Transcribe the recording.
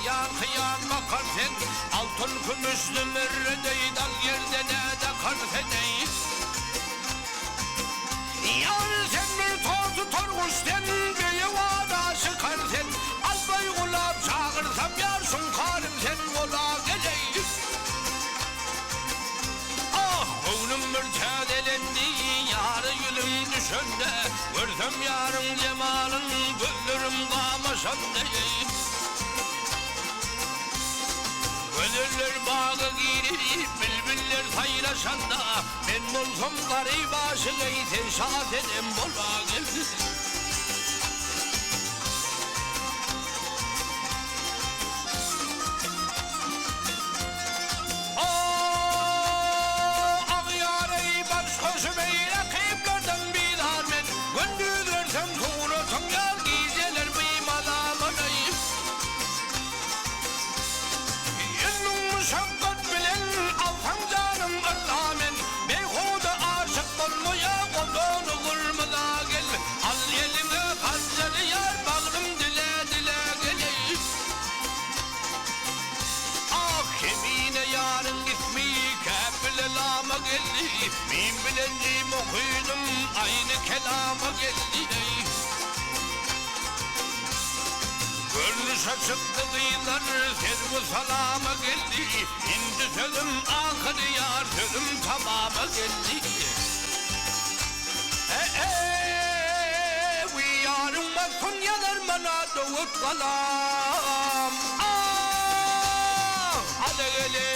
kıyan kıyan bakar sen. Altın gümüşlü mürredeyi dal yerde ne de karfedeyiz. Yar sen bir tozu torguşten bir yuvada çıkar sen. Albay kulağım çağırsam yarsın karım sen kola geleyiz. Ah gönlüm mürtedelendi yarı gülüm düşende. Görsem yarın cemalın gülürüm kamaşandı. Gönüller bağı girir, bülbüller sayraşanda. Ben bulsam garip aşık eyten şahat edem bola gelir. Min bilendiğim okuyunum aynı kelama geldi. Görünüş açıktı kıyılar servu salama geldi. İndi sözüm ahır yar sözüm tamama geldi. Vi yarın bakın yalar bana doğut kalam. Hadi geleyim.